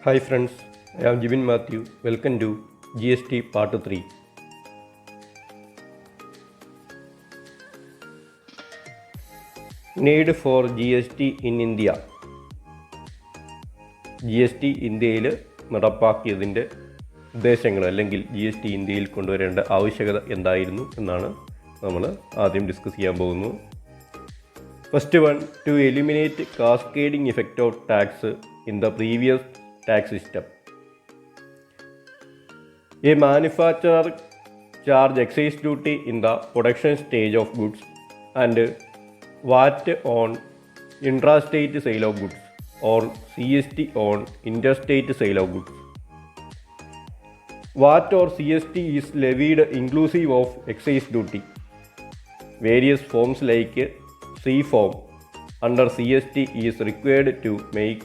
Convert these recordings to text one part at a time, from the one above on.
Hi friends, I am Jibin Matthew. Welcome to GST Part 3. Need for GST in India. GST ഇന്ത്യയിൽ നടപ്പാക്കിയതിൻ്റെ ഉദ്ദേശങ്ങൾ അല്ലെങ്കിൽ GST ഇന്ത്യയിൽ കൊണ്ടുവരേണ്ട ആവശ്യകത എന്തായിരുന്നു എന്നാണ് നമ്മൾ ആദ്യം ഡിസ്കസ് ചെയ്യാൻ പോകുന്നത്. First one, to eliminate cascading effect of tax in the previous tax system. A manufacturer charge excise duty in the production stage of goods and VAT on intrastate sale of goods or CST on interstate sale of goods. VAT or CST is levied inclusive of excise duty. Various forms like C form under CST is required to make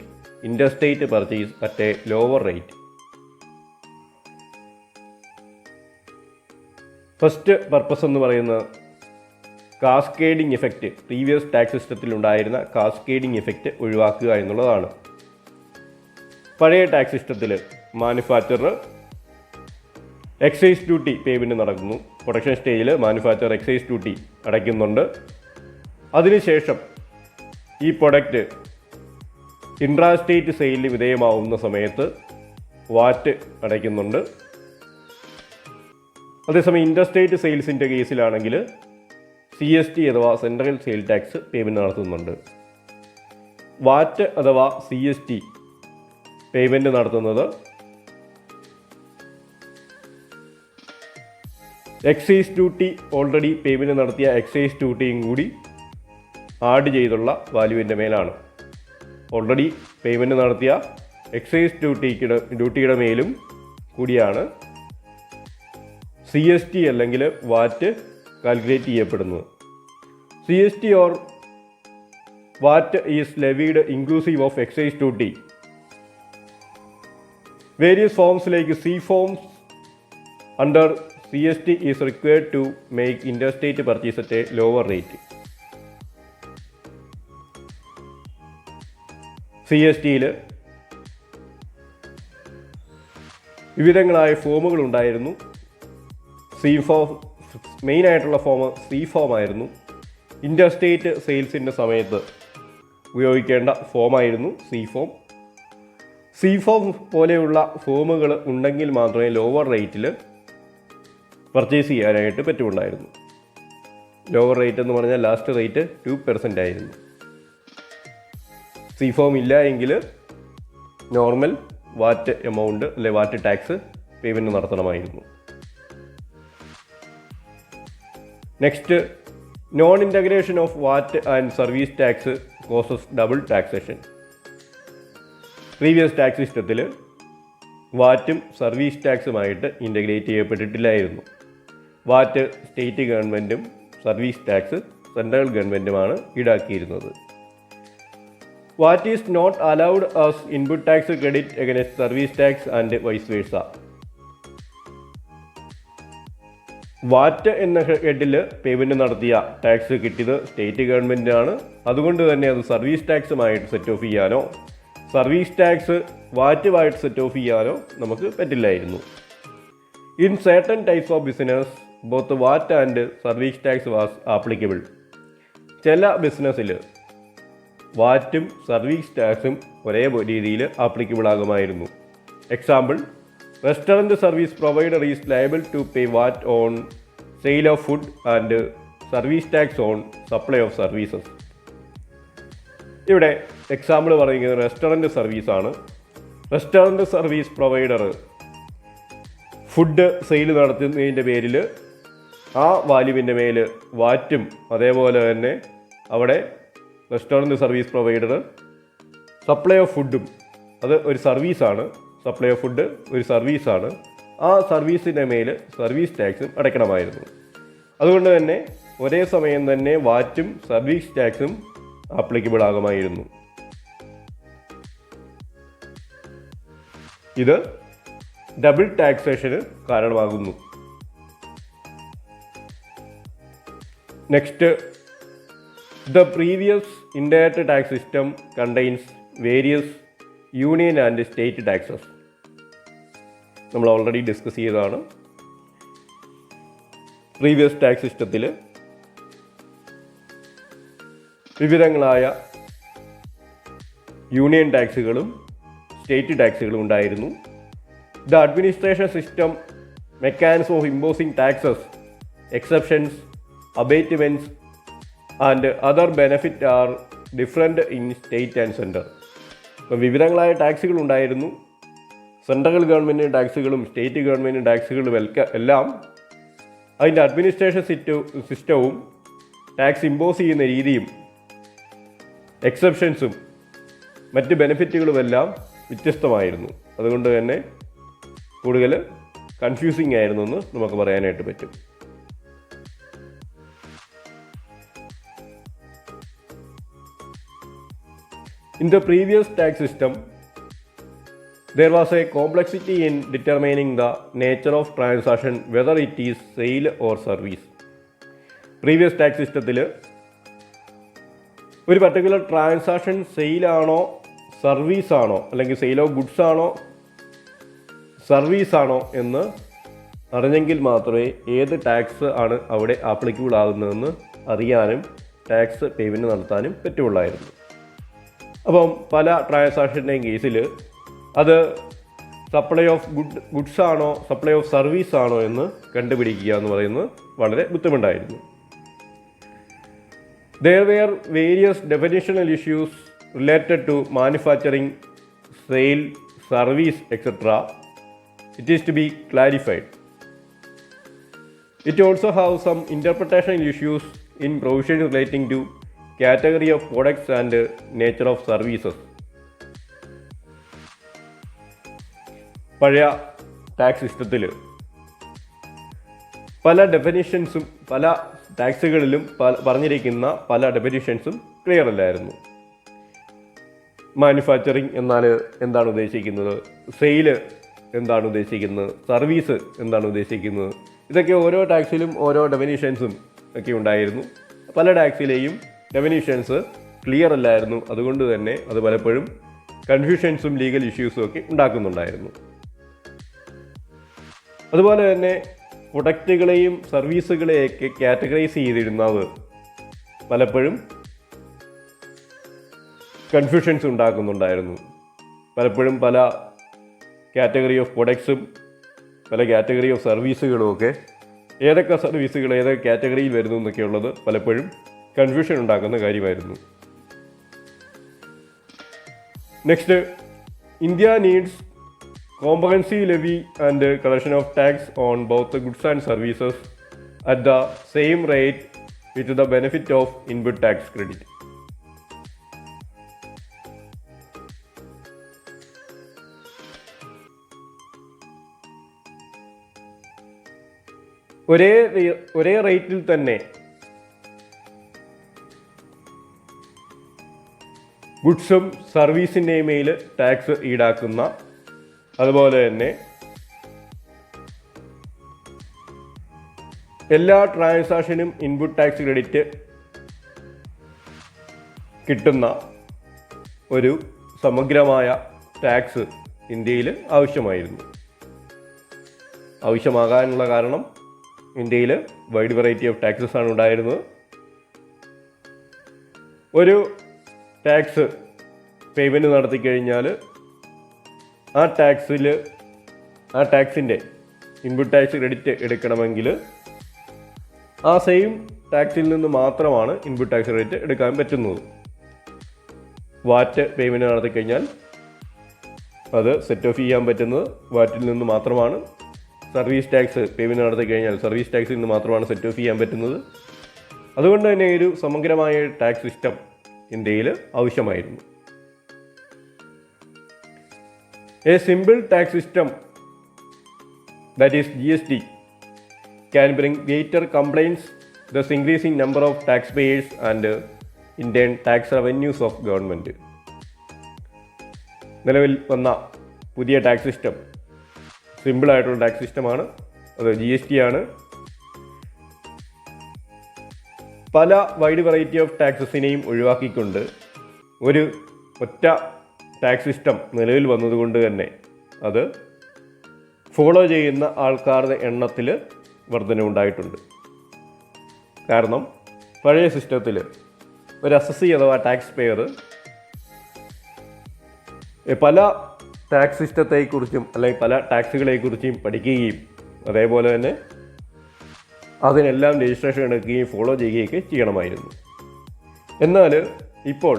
interstate purchase at a lower rate. First purpose എന്ന് പറയുന്നത് cascading effect, previous tax സിസ്റ്റത്തിൽ ഉണ്ടായിരുന്ന cascading effect ഒഴിവാക്കുക എന്നുള്ളതാണ്. പഴയ tax സിസ്റ്റത്തിൽ manufacturer excise duty payment നടക്കുന്നു. Production സ്റ്റേജിൽ മാനുഫാക്ചർ എക്സൈസ് ഡ്യൂട്ടി അടയ്ക്കുന്നുണ്ട്. അതിനുശേഷം ഈ പ്രൊഡക്റ്റ് ഇൻട്രാസ്റ്റേറ്റ് സെയിലിന് വിധേയമാവുന്ന സമയത്ത് വാറ്റ് അടയ്ക്കുന്നുണ്ട്. അതേസമയം ഇൻറ്റർസ്റ്റേറ്റ് സെയിൽസിൻ്റെ കേസിലാണെങ്കിൽ CST അഥവാ സെൻട്രൽ സെയിൽ ടാക്സ് പേയ്മെൻറ്റ് നടത്തുന്നുണ്ട്. വാറ്റ് അഥവാ CST പേയ്മെൻറ്റ് നടത്തുന്നത് എക്സൈസ് ഡ്യൂട്ടി ഓൾറെഡി പേയ്മെൻറ്റ് നടത്തിയ എക്സൈസ് ഡ്യൂട്ടിയും കൂടി ആഡ് ചെയ്തുള്ള വാല്യൂവിൻ്റെ മേലാണ്. ഓൾറെഡി പേയ്മെൻറ്റ് നടത്തിയ എക്സൈസ് ഡ്യൂട്ടിയുടെ മേലും കൂടിയാണ് CST അല്ലെങ്കിൽ വാറ്റ് കാൽക്കുലേറ്റ് ചെയ്യപ്പെടുന്നത്. CST or VAT is levied inclusive of excise duty. Various forms like C forms under CST is required to make interstate purchase at a lower rate. CSTയിൽ വിവിധങ്ങളായ ഫോമുകൾ ഉണ്ടായിരുന്നു. C form, മെയിനായിട്ടുള്ള form C form ആയിരുന്നു. ഇൻറ്റർസ്റ്റേറ്റ് സെയിൽസിൻ്റെ സമയത്ത് ഉപയോഗിക്കേണ്ട ഫോമായിരുന്നു C form. C form പോലെയുള്ള ഫോമുകൾ ഉണ്ടെങ്കിൽ മാത്രമേ ലോവർ റേറ്റിൽ പർച്ചേസ് ചെയ്യാനായിട്ട് പറ്റുമുണ്ടായിരുന്നു. ലോവർ റേറ്റ് എന്ന് പറഞ്ഞാൽ ലാസ്റ്റ് റേറ്റ് 2% ആയിരുന്നു. C ഫോം ഇല്ല എങ്കിൽ നോർമൽ വാറ്റ് എമൗണ്ട് അല്ലെ വാറ്റ് ടാക്സ് പേയ്മെൻറ്റ് നടത്തണമായിരുന്നു. Next, non integration of VAT and service tax causes double taxation. Previous tax സിസ്റ്റത്തിൽ വാറ്റും സർവീസ് ടാക്സുമായിട്ട് ഇൻ്റഗ്രേറ്റ് ചെയ്യപ്പെട്ടിട്ടില്ലായിരുന്നു. വാറ്റ് സ്റ്റേറ്റ് ഗവൺമെൻറ്റും സർവീസ് ടാക്സ് സെൻട്രൽ ഗവൺമെൻറ്റുമാണ് ഈടാക്കിയിരുന്നത്. What is not allowed as input tax credit against service tax and vice versa. VAT എന്ന ഹെഡിൽ payment നടത്തിയ ടാക്സ് കിട്ടിയത് സ്റ്റേറ്റ് ഗവൺമെൻറ്റിനാണ്. അതുകൊണ്ട് തന്നെ അത് സർവീസ് ടാക്സുമായിട്ട് സെറ്റ് ഓഫ് ചെയ്യാനോ സർവീസ് ടാക്സ് വാറ്റുമായിട്ട് സെറ്റ് ഓഫ് ചെയ്യാനോ നമുക്ക് പറ്റില്ലായിരുന്നു. In certain types of business both VAT and service tax was applicable. ചില ബിസിനസ്സിൽ വാറ്റും സർവീസ് ടാക്സും ഒരേ രീതിയിൽ ആപ്ലിക്കബിൾ ആകുമായിരുന്നു. Example, restaurant service provider is liable to pay VAT on sale of food and service tax on supply of services. ഇവിടെ example പറയുന്നത് restaurant സർവീസാണ്. Restaurant service provider food sale നടത്തുന്നതിൻ്റെ പേരിൽ ആ വാല്യൂവിൻ്റെ മേൽ വാറ്റും അതേപോലെ തന്നെ അവിടെ restaurant service provider supply of ഫുഡും, അത് ഒരു സർവീസാണ്. സപ്ലൈ ഓഫ് ഫുഡ് ഒരു സർവീസാണ്. ആ സർവീസിൻ്റെ മേൽ സർവീസ് ടാക്സും അടയ്ക്കണമായിരുന്നു. അതുകൊണ്ട് തന്നെ ഒരേ സമയം തന്നെ വാറ്റും സർവീസ് ടാക്സും ആപ്ലിക്കബിൾ ആകുമായിരുന്നു. ഇത് ഡബിൾ ടാക്സേഷന് കാരണമാകുന്നു. Next, the previous indirect tax system contains various union and state taxes നമ്മൾ ഓൾറെഡി ഡിസ്കസ് ചെയ്തതാണ്. പ്രീവിയസ് ടാക്സ് സിസ്റ്റത്തിൽ വിവിധങ്ങളായ യൂണിയൻ ടാക്സുകളും സ്റ്റേറ്റ് ടാക്സുകളും ഉണ്ടായിരുന്നു. The administration system, mechanism of imposing taxes, exceptions, abatements and other benefit are different in state and centre. അപ്പം വിവിധങ്ങളായ ടാക്സുകൾ ഉണ്ടായിരുന്നു. സെൻട്രൽ ഗവൺമെൻറ് ടാക്സുകളും സ്റ്റേറ്റ് ഗവൺമെൻറ് ടാക്സുകളും എല്ലാം അതിൻ്റെ അഡ്മിനിസ്ട്രേഷൻ സിസ്റ്റവും ടാക്സ് ഇമ്പോസ് ചെയ്യുന്ന രീതിയും എക്സെപ്ഷൻസും മറ്റ് ബെനിഫിറ്റുകളുമെല്ലാം വ്യത്യസ്തമായിരുന്നു. അതുകൊണ്ട് തന്നെ കൂടുതൽ കൺഫ്യൂസിങ് ആയിരുന്നു എന്ന് നമുക്ക് പറയാനായിട്ട് പറ്റും. In the previous tax system, there was a complexity in determining the nature of transaction, whether it is sale or service. Previous tax systemത്തിൽ ഒരു പർട്ടിക്കുലർ ട്രാൻസാക്ഷൻ സെയിലാണോ സർവീസാണോ അല്ലെങ്കിൽ സെയിൽ ഓഫ് ഗുഡ്സ് ആണോ സർവീസാണോ എന്ന് അറിഞ്ഞെങ്കിൽ മാത്രമേ ഏത് ടാക്സ് ആണ് അവിടെ ആപ്ലിക്കബിൾ ആകുന്നതെന്ന് അറിയാനും ടാക്സ് പേയ്മെൻറ്റ് നടത്താനും പറ്റുള്ളായിരുന്നു. അപ്പം പല ട്രാൻസാക്ഷൻ്റെയും കേസിൽ അത് സപ്ലൈ ഓഫ് ഗുഡ്സ് ആണോ സപ്ലൈ ഓഫ് സർവീസ് ആണോ എന്ന് കണ്ടുപിടിക്കുക എന്ന് പറയുന്നത് വളരെ ബുദ്ധിമുട്ടായിരുന്നു. There were various definitional issues related to manufacturing, sale, service, etc. It is to be clarified. It also has some interpretational issues in provisions relating to category of products and nature of services. പഴയ tax സിസ്റ്റത്തിൽ പല ഡെഫിനിഷൻസും പല ടാക്സുകളിലും പറഞ്ഞിരിക്കുന്ന പല ഡെഫിനിഷൻസും clear അല്ലായിരുന്നു. Manufacturing എന്നാൽ എന്താണ് ഉദ്ദേശിക്കുന്നത്, സെയില് എന്താണ് ഉദ്ദേശിക്കുന്നത്, സർവീസ് എന്താണ് ഉദ്ദേശിക്കുന്നത്, ഇതൊക്കെ ഓരോ ടാക്സിലും ഓരോ ഡെഫിനിഷൻസും ഒക്കെ ഉണ്ടായിരുന്നു. പല ടാക്സിലെയും ഡെഫിനിഷൻസ് ക്ലിയർ അല്ലായിരുന്നു. അതുകൊണ്ട് തന്നെ അത് പലപ്പോഴും കൺഫ്യൂഷൻസും ലീഗൽ ഇഷ്യൂസും ഒക്കെ ഉണ്ടാക്കുന്നുണ്ടായിരുന്നു. അതുപോലെ തന്നെ പ്രൊഡക്റ്റുകളെയും സർവീസുകളെയൊക്കെ കാറ്റഗറൈസ് ചെയ്തിരുന്നത് പലപ്പോഴും കൺഫ്യൂഷൻസ് ഉണ്ടാക്കുന്നുണ്ടായിരുന്നു. പലപ്പോഴും പല കാറ്റഗറി ഓഫ് പ്രൊഡക്ട്സും പല കാറ്റഗറി ഓഫ് സർവീസുകളും ഒക്കെ ഏതൊക്കെ സർവീസുകൾ ഏതൊക്കെ കാറ്റഗറിയിൽ വരുന്നു എന്നൊക്കെയുള്ളത് പലപ്പോഴും കൺഫ്യൂഷൻ ഉണ്ടാക്കുന്ന കാര്യമായിരുന്നു. Next, India needs comprehensive levy and collection of tax on both the goods and services at the same rate with the benefit of input tax credit. ഒരേ റേറ്റിൽ തന്നെ ഗുഡ്സും സർവീസിൻ്റെയും മേൽ ടാക്സ് ഈടാക്കുന്ന, അതുപോലെ തന്നെ എല്ലാ ട്രാൻസാക്ഷനും ഇൻപുട്ട് ടാക്സ് ക്രെഡിറ്റ് കിട്ടുന്ന ഒരു സമഗ്രമായ ടാക്സ് ഇന്ത്യയിൽ ആവശ്യമായിരുന്നു. ആവശ്യമാകാനുള്ള കാരണം ഇന്ത്യയിൽ വൈഡ് വെറൈറ്റി ഓഫ് ടാക്സസ് ആണ് ഉണ്ടായിരുന്നത്. ഒരു ടാക്സ് പേയ്മെൻറ്റ് നടത്തിക്കഴിഞ്ഞാൽ ആ ടാക്സിൻ്റെ ഇൻപുട്ട് ടാക്സ് ക്രെഡിറ്റ് എടുക്കണമെങ്കിൽ ആ സെയിം ടാക്സിൽ നിന്ന് മാത്രമാണ് ഇൻപുട്ട് ടാക്സ് ക്രെഡിറ്റ് എടുക്കാൻ പറ്റുന്നത്. വാറ്റ് പേയ്മെൻറ്റ് നടത്തിക്കഴിഞ്ഞാൽ അത് സെറ്റ് ഓഫ് ചെയ്യാൻ പറ്റുന്നത് വാറ്റിൽ നിന്ന് മാത്രമാണ്. സർവീസ് ടാക്സ് പേയ്മെൻറ്റ് നടത്തിക്കഴിഞ്ഞാൽ സർവീസ് ടാക്സിൽ നിന്ന് മാത്രമാണ് സെറ്റ് ഓഫ് ചെയ്യാൻ പറ്റുന്നത്. അതുകൊണ്ട് തന്നെ ഒരു സമഗ്രമായ ടാക്സ് സിസ്റ്റം ഇന്ത്യയിൽ ആവശ്യമായിരുന്നു. A simple tax system, that is GST, can bring greater compliance, thus increasing number of taxpayers and in turn tax revenues of government. നിലവിൽ വന്ന പുതിയ ടാക്സ് സിസ്റ്റം സിമ്പിളായിട്ടുള്ള ടാക്സ് സിസ്റ്റമാണ്. അത് GST ആണ്. പല വൈഡ് വെറൈറ്റി ഓഫ് ടാക്സസിനെയും ഒഴിവാക്കിക്കൊണ്ട് ഒരു ഒറ്റ ടാക്സ് സിസ്റ്റം നിലവിൽ വന്നതുകൊണ്ട് തന്നെ അത് ഫോളോ ചെയ്യുന്ന ആൾക്കാരുടെ എണ്ണത്തിൽ വർധനവുണ്ടായിട്ടുണ്ട്. കാരണം പഴയ സിസ്റ്റത്തിൽ ഒരു അസസി അഥവാ ടാക്സ് പെയർ പല ടാക്സ് സിസ്റ്റത്തെക്കുറിച്ചും അല്ലെങ്കിൽ പല ടാക്സുകളെക്കുറിച്ചും പഠിക്കുകയും അതേപോലെ തന്നെ അതിനെല്ലാം രജിസ്ട്രേഷൻ എടുക്കുകയും ഫോളോ ചെയ്യുകയൊക്കെ ചെയ്യണമായിരുന്നു. എന്നാൽ ഇപ്പോൾ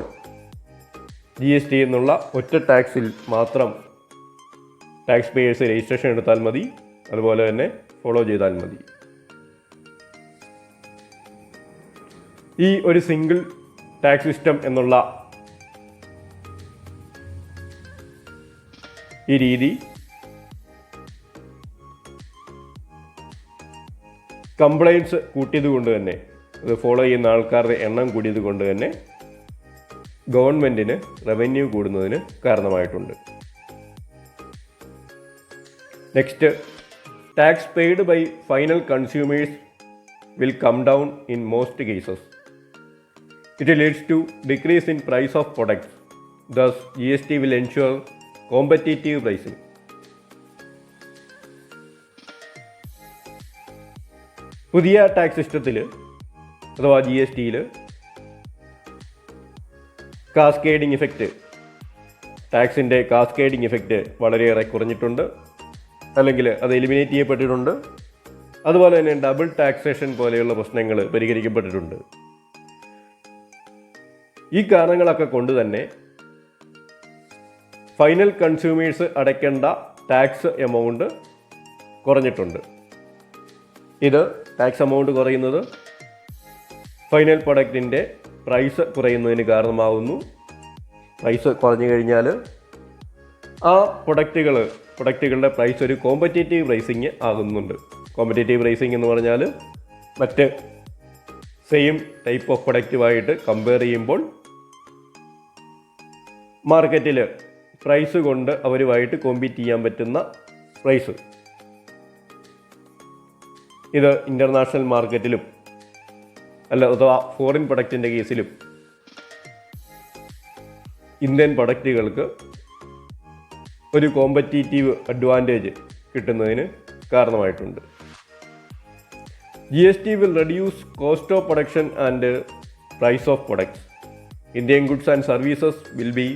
GST എന്നുള്ള ഒറ്റ ടാക്സിൽ മാത്രം ടാക്സ് പേയേഴ്സ് രജിസ്ട്രേഷൻ എടുത്താൽ മതി, അതുപോലെ തന്നെ ഫോളോ ചെയ്താൽ മതി. ഈ ഒരു സിംഗിൾ ടാക്സ് സിസ്റ്റം എന്നുള്ള ഈ രീതി കംപ്ലൈൻറ്റ്സ് കൂട്ടിയത് കൊണ്ട് തന്നെ, അത് ഫോളോ ചെയ്യുന്ന ആൾക്കാരുടെ എണ്ണം കൂടിയത് കൊണ്ട് തന്നെ ഗവൺമെൻറ്റിന് റവന്യൂ കൂടുന്നതിന് കാരണമായിട്ടുണ്ട്. Next, tax paid by final consumers will come down in most cases. It leads to decrease in price of products. Thus, GST will ensure competitive pricing. പുതിയ ടാക്സ് സിസ്റ്റത്തിൽ അഥവാ GSTയിൽ കാസ്കേഡിംഗ് ഇഫക്റ്റ്, ടാക്സിൻ്റെ കാസ്കേഡിംഗ് ഇഫക്റ്റ് വളരെയേറെ കുറഞ്ഞിട്ടുണ്ട്, അല്ലെങ്കിൽ അത് eliminate ചെയ്യപ്പെട്ടിട്ടുണ്ട്. അതുപോലെ തന്നെ ഡബിൾ ടാക്സേഷൻ പോലെയുള്ള പ്രശ്നങ്ങൾ പരിഹരിക്കപ്പെട്ടിട്ടുണ്ട്. ഈ കാരണങ്ങളൊക്കെ കൊണ്ട് തന്നെ ഫൈനൽ കൺസ്യൂമേഴ്സ് അടയ്ക്കേണ്ട ടാക്സ് എമൗണ്ട് കുറഞ്ഞിട്ടുണ്ട്. ഇത് ടാക്സ് എമൗണ്ട് കുറയുന്നത് ഫൈനൽ പ്രൊഡക്റ്റിൻ്റെ പ്രൈസ് കുറയുന്നതിന് കാരണമാകുന്നു. പ്രൈസ് കുറഞ്ഞു കഴിഞ്ഞാൽ ആ പ്രൊഡക്റ്റുകളുടെ പ്രൈസ് ഒരു കോമ്പറ്റേറ്റീവ് പ്രൈസിങ് ആകുന്നുണ്ട്. കോമ്പറ്റേറ്റീവ് പ്രൈസിങ് എന്ന് പറഞ്ഞാൽ മറ്റ് സെയിം ടൈപ്പ് ഓഫ് പ്രൊഡക്റ്റുമായിട്ട് കമ്പയർ ചെയ്യുമ്പോൾ മാർക്കറ്റിൽ പ്രൈസ് കൊണ്ട് അവരുമായിട്ട് കോമ്പീറ്റ് ചെയ്യാൻ പറ്റുന്ന പ്രൈസ്. ഇത് ഇൻ്റർനാഷണൽ മാർക്കറ്റിലും അഥവാ ഫോറിൻ പ്രൊഡക്റ്റിൻ്റെ കേസിലും ഇന്ത്യൻ പ്രൊഡക്റ്റുകൾക്ക് ഒരു കോമ്പറ്റീറ്റീവ് അഡ്വാൻറ്റേജ് കിട്ടുന്നതിന് കാരണമായിട്ടുണ്ട്. GST will reduce cost of production and price of products. Indian goods and services will be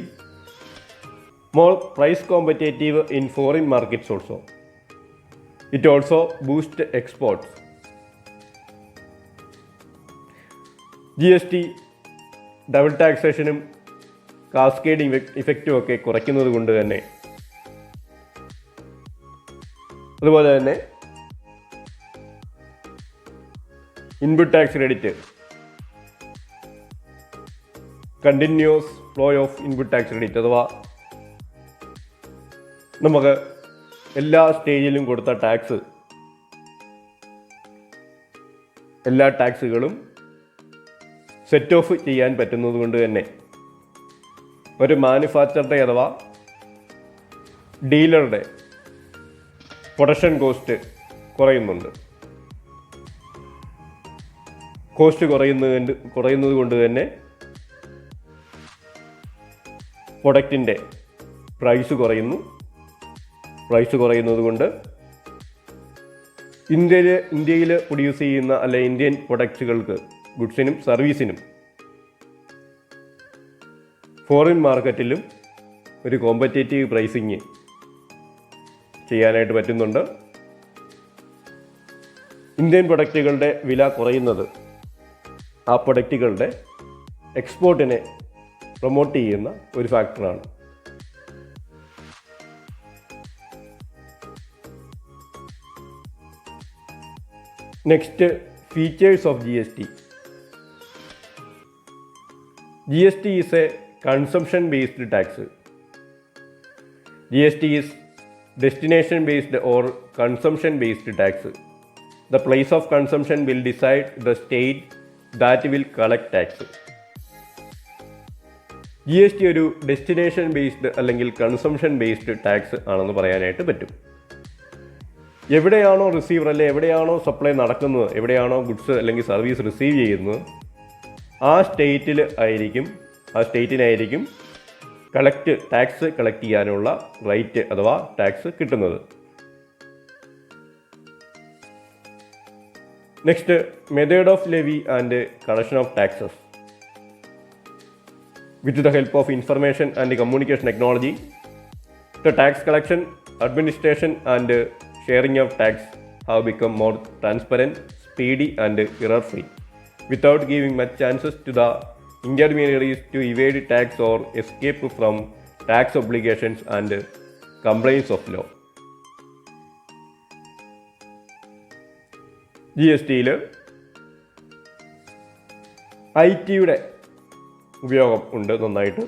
more price competitive in foreign markets also. It also boosts exports. GST double ടാക്സേഷനും cascading ഇഫക്റ്റും ഒക്കെ കുറയ്ക്കുന്നത് കൊണ്ട് തന്നെ, അതുപോലെ തന്നെ input tax credit, continuous flow of input tax credit, അഥവാ നമുക്ക് എല്ലാ സ്റ്റേജിലും കൊടുത്ത ടാക്സ്, എല്ലാ ടാക്സുകളും സെറ്റ് ഓഫ് ചെയ്യാൻ പറ്റുന്നത് കൊണ്ട് തന്നെ ഒരു മാനുഫാക്ചറുടെ അഥവാ ഡീലറുടെ പ്രൊഡക്ഷൻ കോസ്റ്റ് കുറയുന്നുണ്ട്. കോസ്റ്റ് കുറയുന്നത് കൊണ്ട് തന്നെ പ്രൊഡക്റ്റിൻ്റെ പ്രൈസ് കുറയുന്നു. പ്രൈസ് കുറയുന്നത് കൊണ്ട് ഇന്ത്യയിൽ പ്രൊഡ്യൂസ് ചെയ്യുന്ന അല്ലെ ഇന്ത്യൻ പ്രൊഡക്റ്റുകൾക്ക്, ഗുഡ്സിനും സർവീസിനും ഫോറിൻ മാർക്കറ്റിലും ഒരു കോമ്പറ്റേറ്റീവ് പ്രൈസിങ് ചെയ്യാനായിട്ട് പറ്റുന്നുണ്ട്. ഇന്ത്യൻ പ്രൊഡക്റ്റുകളുടെ വില കുറയുന്നത് ആ പ്രൊഡക്റ്റുകളുടെ എക്സ്പോർട്ടിനെ പ്രൊമോട്ട് ചെയ്യുന്ന ഒരു ഫാക്ടറാണ്. Next, features of GST. GST is a consumption-based tax. GST is destination-based or consumption-based tax. The place of consumption will decide the state that will collect tax. GST ഒരു destination based അല്ലെങ്കിൽ consumption based tax ആണെന്ന് പറയാനായിട്ട് പറ്റും. എവിടെയാണോ receiver അല്ലെങ്കിൽ എവിടെയാണോ supply നടക്കുന്നത്, എവിടെയാണോ ഗുഡ്സ് അല്ലെങ്കിൽ സർവീസ് റിസീവ് ചെയ്യുന്നത്, ആ സ്റ്റേറ്റിനായിരിക്കും ടാക്സ് കളക്ട് ചെയ്യാനുള്ള റൈറ്റ് അഥവാ ടാക്സ് കിട്ടുന്നത്. Next, method of levy and collection of taxes. With the help of information and communication technology, the tax collection, administration and sharing of tax have become more transparent, speedy and error-free, without giving much chances to the intermediaries to evade tax or escape from tax obligations and compliance of law. GST-യിൽ IT-യുടെ ഉപയോഗം ഉണ്ട് നന്നായിട്ട്.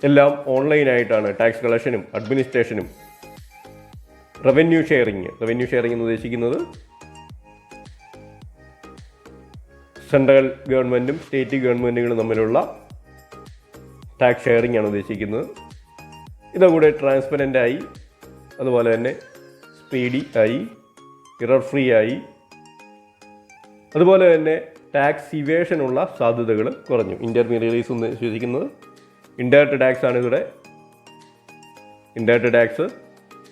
എല്ലാം ഓൺലൈനായിട്ടാണ് tax കളക്ഷനും അഡ്മിനിസ്ട്രേഷനും. Revenue sharing എന്ന് ഉദ്ദേശിക്കുന്നത് central ഗവൺമെൻറ്റും state ഗവൺമെൻറ്റുകളും തമ്മിലുള്ള tax sharing ആണ് ഉദ്ദേശിക്കുന്നത്. ഇതുകൂടെ ട്രാൻസ്പെറൻ്റ് ആയി, അതുപോലെ തന്നെ സ്പീഡി ആയി, എറർ ഫ്രീ ആയി, അതുപോലെ തന്നെ ടാക്സ് ഇവേഷനുള്ള സാധ്യതകൾ കുറഞ്ഞു. ഇൻ്റർമീഡിയറീസ് എന്ന് വിശ്വസിക്കുന്നത് ഇൻഡയറക്റ്റ് ടാക്സ് ആണ്. ഇവിടെ ഇൻഡയറക്റ്റ് ടാക്സ്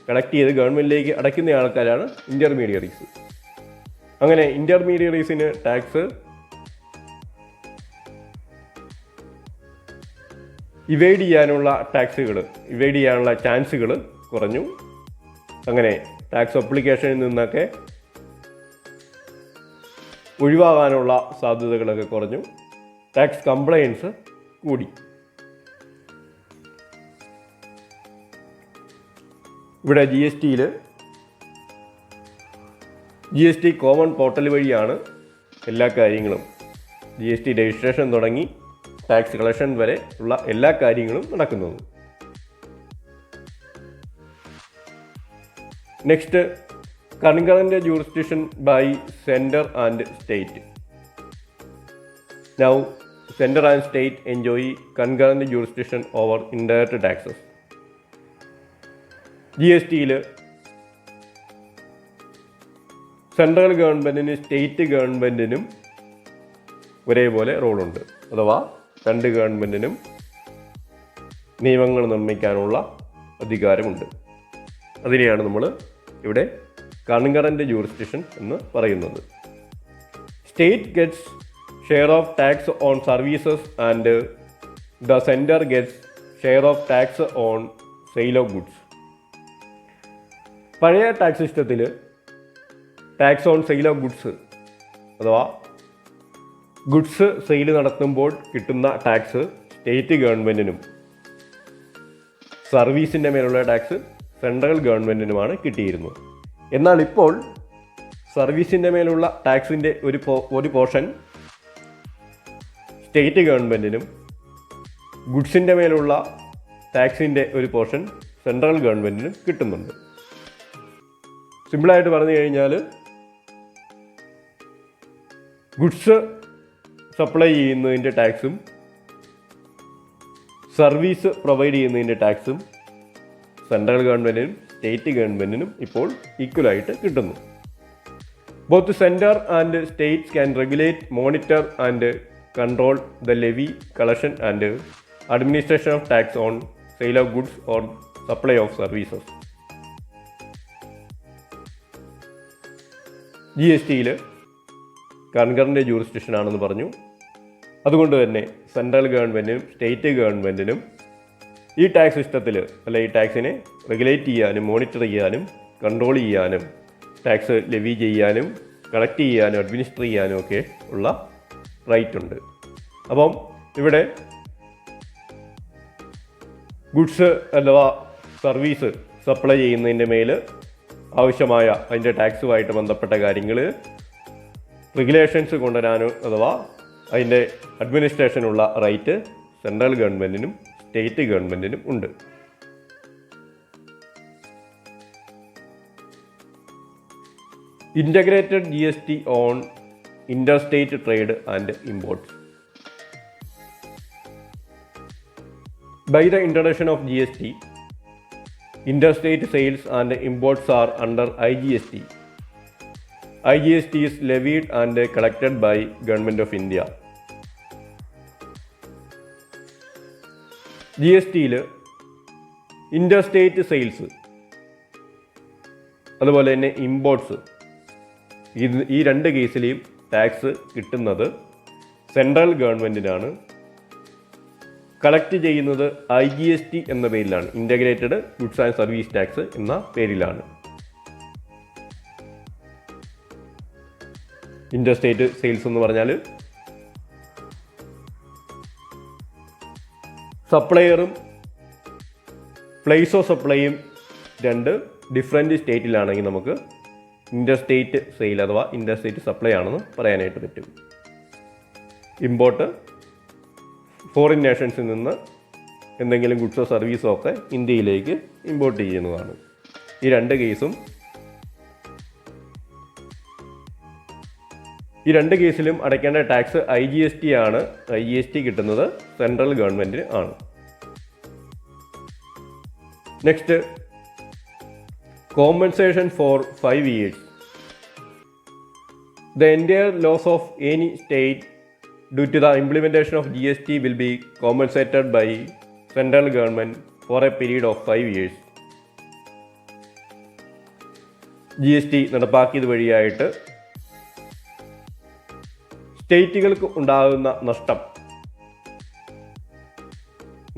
കളക്ട് ചെയ്ത് ഗവൺമെൻറ്റിലേക്ക് അടയ്ക്കുന്ന ആൾക്കാരാണ് ഇൻ്റർമീഡിയറീസ്. അങ്ങനെ ഇൻ്റർമീഡിയറീസിന് ടാക്സ് ഇവേഡ് ചെയ്യാനുള്ള ചാൻസുകൾ കുറഞ്ഞു. അങ്ങനെ ടാക്സ് അപ്ലിക്കേഷനിൽ നിന്നൊക്കെ ഒഴിവാകാനുള്ള സാധ്യതകളൊക്കെ കുറഞ്ഞു. ടാക്സ് കംപ്ലയൻസ് കൂടി. ഇവിടെ GST കോമൺ പോർട്ടൽ വഴിയാണ് എല്ലാ കാര്യങ്ങളും, GST രജിസ്ട്രേഷൻ തുടങ്ങി ടാക്സ് കളക്ഷൻ വരെ ഉള്ള എല്ലാ കാര്യങ്ങളും നടക്കുന്നത്. Next, concurrent jurisdiction by center and state. Now, center and state enjoy concurrent jurisdiction over indirect taxes. GST-യിൽ സെൻട്രൽ ഗവൺമെൻറ്റിനും സ്റ്റേറ്റ് ഗവൺമെൻറ്റിനും ഒരേപോലെ റോളുണ്ട്. അഥവാ രണ്ട് ഗവൺമെൻറ്റിനും നിയമങ്ങൾ നിർമ്മിക്കാനുള്ള അധികാരമുണ്ട്. അതിനെയാണ് നമ്മൾ ഇവിടെ concurrent jurisdiction എന്ന് പറയുന്നത്. State gets share of tax on services and the centre gets share of tax on sale of goods. പഴയ ടാക്സ് സിസ്റ്റത്തിൽ tax on sale of goods അഥവാ ഗുഡ്സ് സെയിൽ നടത്തുമ്പോൾ കിട്ടുന്ന ടാക്സ് സ്റ്റേറ്റ് ഗവൺമെൻറ്റിനും സർവീസിൻ്റെ മേലുള്ള ടാക്സ് സെൻട്രൽ ഗവൺമെൻറ്റിനുമാണ് കിട്ടിയിരുന്നത്. എന്നാൽ ഇപ്പോൾ സർവീസിൻ്റെ മേലുള്ള ടാക്സിൻ്റെ ഒരു പോർഷൻ സ്റ്റേറ്റ് ഗവൺമെൻറ്റിനും ഗുഡ്സിൻ്റെ മേലുള്ള ടാക്സിൻ്റെ ഒരു പോർഷൻ സെൻട്രൽ ഗവൺമെൻറ്റിനും കിട്ടുന്നുണ്ട്. സിമ്പിളായിട്ട് പറഞ്ഞു കഴിഞ്ഞാൽ ഗുഡ്സ് സപ്ലൈ ചെയ്യുന്നതിൻ്റെ ടാക്സും സർവീസ് പ്രൊവൈഡ് ചെയ്യുന്നതിൻ്റെ ടാക്സും സെൻട്രൽ ഗവൺമെൻറ്റിനും സ്റ്റേറ്റ് ഗവൺമെൻറ്റിനും ഇപ്പോൾ ഈക്വലായിട്ട് കിട്ടുന്നു. Both centre and states can regulate, monitor and control the levy, collection and administration of tax on sale of goods or supply of services. GST-യിൽ കൺകറന്റ് ജൂറിസ്ഡിക്ഷൻ ആണെന്ന് പറഞ്ഞു. അതുകൊണ്ട് തന്നെ സെൻട്രൽ ഗവൺമെൻറ്റിനും സ്റ്റേറ്റ് ഗവൺമെൻറ്റിനും ഈ ടാക്സ് സിസ്റ്റത്തിൽ അല്ലെ ഈ ടാക്സിനെ റെഗുലേറ്റ് ചെയ്യാനും മോണിറ്റർ ചെയ്യാനും കൺട്രോൾ ചെയ്യാനും ടാക്സ് ലെവി ചെയ്യാനും കളക്ട് ചെയ്യാനും അഡ്മിനിസ്റ്റർ ചെയ്യാനും ഒക്കെ ഉള്ള റൈറ്റ് ഉണ്ട്. അപ്പം ഇവിടെ ഗുഡ്സ് അഥവാ സർവീസ് സപ്ലൈ ചെയ്യുന്നതിൻ്റെ മേൽ ആവശ്യമായ അതിൻ്റെ ടാക്സുമായിട്ട് ബന്ധപ്പെട്ട കാര്യങ്ങൾ റെഗുലേഷൻസ് കൊണ്ടുവരാനോ അഥവാ അതിൻ്റെ അഡ്മിനിസ്ട്രേഷനുള്ള റൈറ്റ് സെൻട്രൽ ഗവൺമെൻറ്റിനും സ്റ്റേറ്റ് ഗവൺമെൻറ്റിനും ഉണ്ട്. Integrated GST on interstate trade and imports. By the introduction of GST, interstate sales and imports are under IGST. IGST is levied and collected by Government of India. G S ടിയിൽ interstate sales അതുപോലെ തന്നെ imports ഈ രണ്ട് കേസിലെയും tax കിട്ടുന്നത് central ഗവൺമെൻറ്റിനാണ്. Collect ചെയ്യുന്നത് IGST എന്ന പേരിലാണ്, integrated goods and service tax എന്ന പേരിലാണ്. ഇൻ്റർസ്റ്റേറ്റ് സെയിൽസ് എന്ന് പറഞ്ഞാൽ സപ്ലയറും പ്ലേസ് ഓഫ് സപ്ലൈയും രണ്ട് ഡിഫറെൻറ്റ് സ്റ്റേറ്റിലാണെങ്കിൽ നമുക്ക് ഇൻ്റർസ്റ്റേറ്റ് സെയിൽ അഥവാ ഇൻ്റർസ്റ്റേറ്റ് സപ്ലൈ ആണെന്ന് പറയാനായിട്ട് പറ്റും. ഇമ്പോർട്ട് ഫോറിൻ നേഷൻസിൽ നിന്ന് എന്തെങ്കിലും ഗുഡ്സോ സർവീസോ ഒക്കെ ഇന്ത്യയിലേക്ക് ഇമ്പോർട്ട് ചെയ്യുന്നതാണ്. ഈ രണ്ട് കേസിലും അടയ്ക്കേണ്ട ടാക്സ് IGST ആണ്. IGST കിട്ടുന്നത് സെൻട്രൽ ഗവൺമെൻറ്റിന് ആണ്. Next, compensation for 5 years. The entire loss of any state due to the implementation of GST will be compensated by central government for a period of 5 years. GST നടപ്പാക്കിയത് വഴിയായിട്ട് സ്റ്റേറ്റുകൾക്ക് ഉണ്ടാകുന്ന നഷ്ടം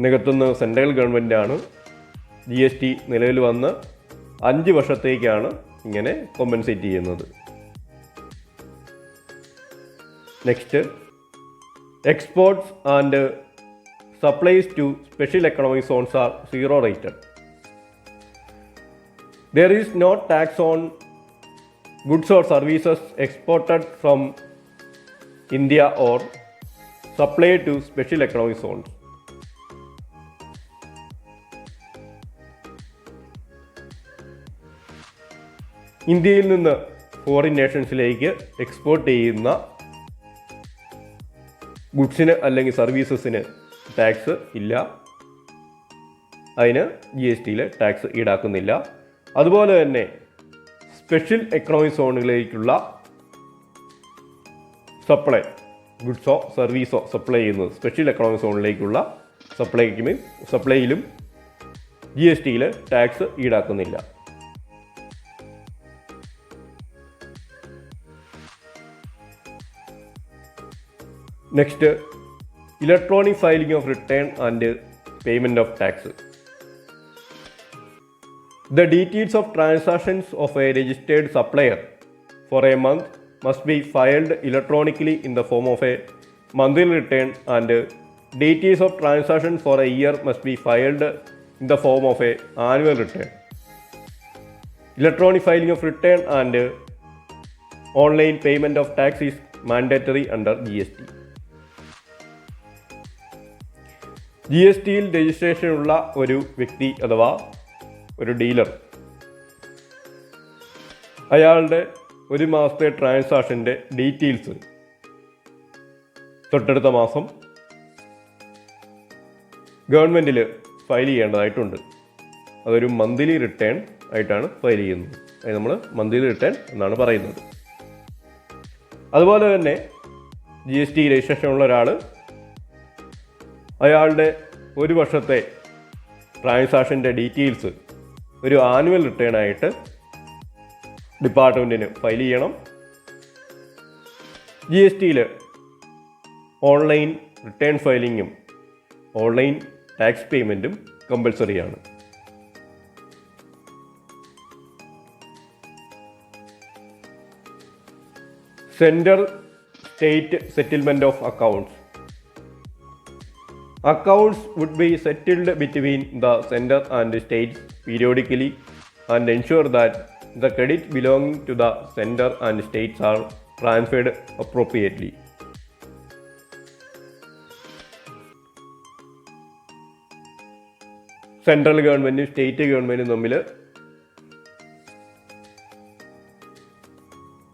നികത്തുന്ന central ഗവൺമെൻറ്റാണ്. GST നിലവിൽ വന്ന് 5 വർഷത്തേക്കാണ് ഇങ്ങനെ കോമ്പൻസേറ്റ് ചെയ്യുന്നത്. Next, exports and supplies to special economic zones are zero rated. There is no tax on goods or services exported from India or supplied to special economic zones. ഇന്ത്യയിൽ നിന്ന് foreign നേഷൻസിലേക്ക് export ചെയ്യുന്ന ഗുഡ്സിന് അല്ലെങ്കിൽ സർവീസസിന് tax ഇല്ല. അതിന് GSTയിൽ tax ഈടാക്കുന്നില്ല. അതുപോലെ തന്നെ special economic സോണുകളിലേക്കുള്ള സപ്ലൈ ഗുഡ്സോ സർവീസോ സപ്ലൈ ചെയ്യുന്നത് സ്പെഷ്യൽ എക്കണോമിക് സോണിലേക്കുള്ള സപ്ലൈയിലും GSTയിൽ ടാക്സ് ഈടാക്കുന്നില്ല. Next, electronic filing of return and payment of tax. The details of transactions of a registered supplier for a month must be filed electronically in the form of a monthly return, and details of transactions for a year must be filed in the form of a annual return. Electronic filing of return and online payment of tax is mandatory under GST. GSTയിൽ രജിസ്ട്രേഷനുള്ള ഒരു വ്യക്തി അഥവാ ഒരു dealer അയാളുടെ ഒരു മാസത്തെ ട്രാൻസാക്ഷൻ്റെ details തൊട്ടടുത്ത മാസം ഗവൺമെൻറ്റിൽ ഫയൽ ചെയ്യേണ്ടതായിട്ടുണ്ട്. അതൊരു മന്ത്ലി റിട്ടേൺ ആയിട്ടാണ് ഫയൽ ചെയ്യുന്നത്. അത് നമ്മൾ മന്ത്ലി റിട്ടേൺ എന്നാണ് പറയുന്നത്. അതുപോലെ തന്നെ GST രജിസ്ട്രേഷനുള്ള ഒരാൾ അയാളുടെ ഒരു വർഷത്തെ ട്രാൻസാക്ഷൻ്റെ ഡീറ്റെയിൽസ് ഒരു ആനുവൽ റിട്ടേൺ ആയിട്ട് ഡിപ്പാർട്ട്മെൻറ്റിന് ഫയൽ ചെയ്യണം. GSTയിൽ ഓൺലൈൻ റിട്ടേൺ ഫയലിങ്ങും ഓൺലൈൻ ടാക്സ് പേയ്മെൻറ്റും കമ്പൽസറിയാണ്. Central state settlement of accounts. Accounts would be settled between the center and states periodically and ensure that the credit belonging to the center and states are transferred appropriately. Central ഗവൺമെൻറ്റും state ഗവൺമെൻറ്റും തമ്മിൽ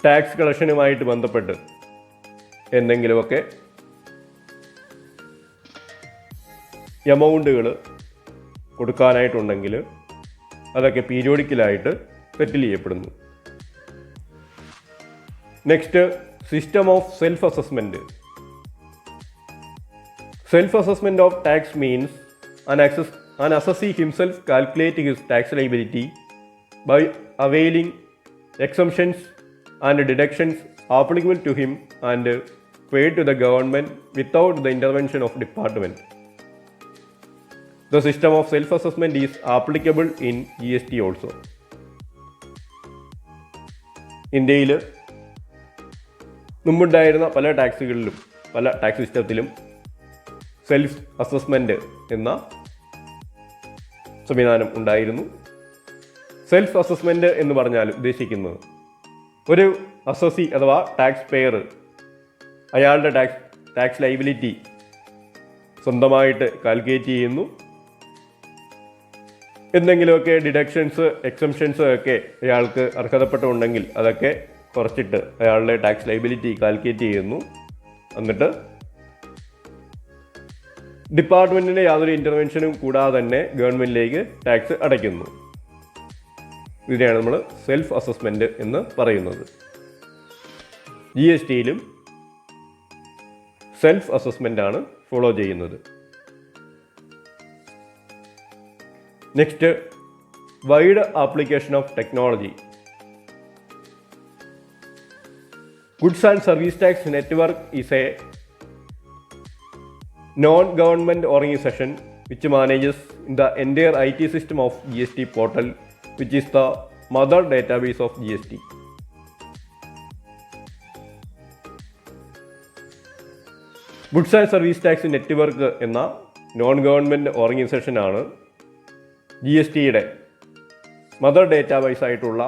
tax കളക്ഷനുമായിട്ട് ബന്ധപ്പെട്ട് എന്തെങ്കിലുമൊക്കെ എമൗണ്ടുകൾ കൊടുക്കാനായിട്ടുണ്ടെങ്കിൽ അതൊക്കെ പീരിയോഡിക്കലായിട്ട് സെറ്റിൽ ചെയ്യപ്പെടുന്നു. Next, system of self assessment. Self-assessment of tax means an assessee himself calculate his tax liability by availing exemptions and deductions applicable to him and paid to the government without the intervention of department. The system of self-assessment is applicable in GST also. ഇന്ത്യയിൽ മുമ്പുണ്ടായിരുന്ന പല ടാക്സുകളിലും പല tax സിസ്റ്റത്തിലും self assessment എന്ന സംവിധാനം ഉണ്ടായിരുന്നു. Self assessment എന്ന് പറഞ്ഞാൽ ഉദ്ദേശിക്കുന്നത് ഒരു അസസി അഥവാ ടാക്സ് പെയർ അയാളുടെ ടാക്സ് ലൈബിലിറ്റി സ്വന്തമായിട്ട് കാൽക്കുലേറ്റ് ചെയ്യുന്നു. എന്തെങ്കിലുമൊക്കെ ഡിഡക്ഷൻസ് എക്സംഷൻസ് ഒക്കെ അയാൾക്ക് അർഹതപ്പെട്ടുണ്ടെങ്കിൽ അതൊക്കെ കുറച്ചിട്ട് അയാളുടെ ടാക്സ് ലൈബിലിറ്റി കാൽക്കുലേറ്റ് ചെയ്യുന്നു. എന്നിട്ട് ഡിപ്പാർട്ട്മെൻറ്റിൻ്റെ യാതൊരു ഇൻ്റർവെൻഷനും കൂടാതെ തന്നെ ഗവൺമെൻറ്റിലേക്ക് ടാക്സ് അടയ്ക്കുന്നു. ഇതിനെയാണ് നമ്മൾ സെൽഫ് അസസ്മെൻറ്റ് എന്ന് പറയുന്നത്. GSTയിലും സെൽഫ് അസസ്മെൻ്റ് ആണ് ഫോളോ ചെയ്യുന്നത്. Next, wide application of technology. Goods and Service Tax Network is a non-government organization which manages the entire IT system of GST portal, which is the mother database of GST. Goods and Service Tax Network എന്ന non government ഓർഗനൈസേഷനാണ് GSTയുടെ mother database ആയിട്ടുള്ള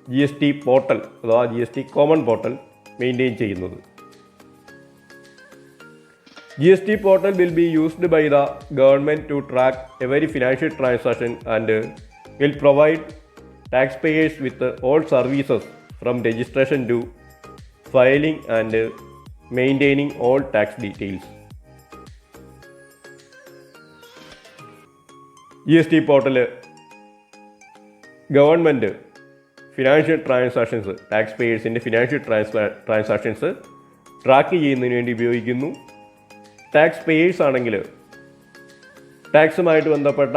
GST portal അഥവാ GST common portal maintain ചെയ്യുന്നത്. GST portal will be used by the government to track every financial transaction and will provide taxpayers with all services from registration to filing and maintaining all tax details. GST portal government financial transactions ടാക്സ്പേയേഴ്സിൻ്റെ financial transactions track ചെയ്യുന്നതിന് വേണ്ടി ഉപയോഗിക്കുന്നു. Tax payers ആണെങ്കിൽ ടാക്സുമായിട്ട് ബന്ധപ്പെട്ട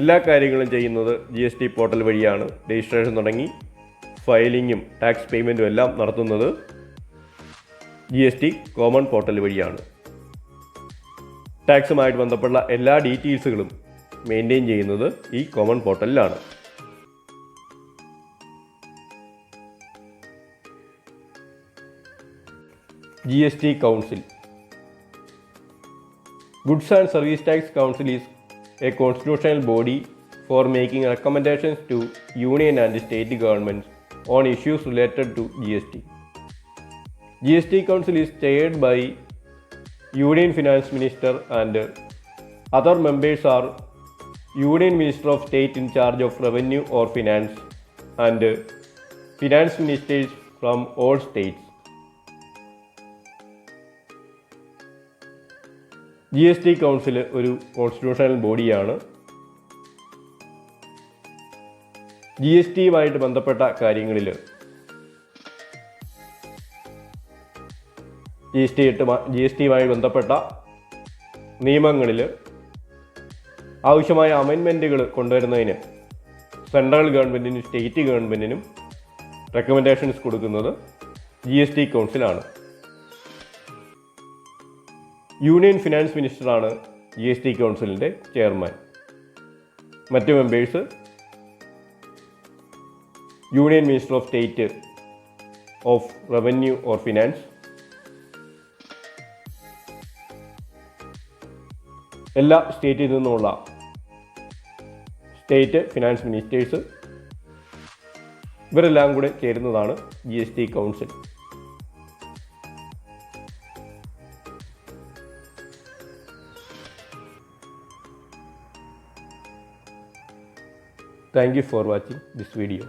എല്ലാ കാര്യങ്ങളും ചെയ്യുന്നത് GST portal വഴിയാണ്. രജിസ്ട്രേഷൻ തുടങ്ങി ഫയലിങ്ങും ടാക്സ് പേയ്മെൻറ്റും എല്ലാം നടത്തുന്നത് GST കോമൺ പോർട്ടൽ വഴിയാണ്. ടാക്സുമായിട്ട് ബന്ധപ്പെട്ട എല്ലാ ഡീറ്റെയിൽസുകളും മെയിൻറ്റെയിൻ ചെയ്യുന്നത് ഈ common പോർട്ടലിലാണ്. GST Council. Goods and Service Tax Council is a constitutional body for making recommendations to union and state governments on issues related to GST. GST Council is chaired by Union Finance Minister and other members are Union Minister of State in charge of Revenue or Finance and Finance Ministers from all states. GST council ഒരു constitutional ബോഡിയാണ്. GSTയുമായിട്ട് ബന്ധപ്പെട്ട കാര്യങ്ങളിൽ GSTയുമായി ബന്ധപ്പെട്ട നിയമങ്ങളിൽ ആവശ്യമായ അമെൻമെൻറ്റുകൾ കൊണ്ടുവരുന്നതിന് central ഗവൺമെൻറ്റിനും സ്റ്റേറ്റ് ഗവൺമെൻറ്റിനും റെക്കമെൻഡേഷൻസ് കൊടുക്കുന്നത് GST കൗൺസിലാണ്. യൂണിയൻ ഫിനാൻസ് മിനിസ്റ്ററാണ് GST കൗൺസിലിൻ്റെ ചെയർമാൻ. മറ്റ് members union minister of state of revenue or finance, എല്ലാ സ്റ്റേറ്റിൽ നിന്നുമുള്ള സ്റ്റേറ്റ് ഫിനാൻസ് മിനിസ്റ്റേഴ്സ്, ഇവരെല്ലാം കൂടെ ചേരുന്നതാണ് GST council. Thank you for watching this video.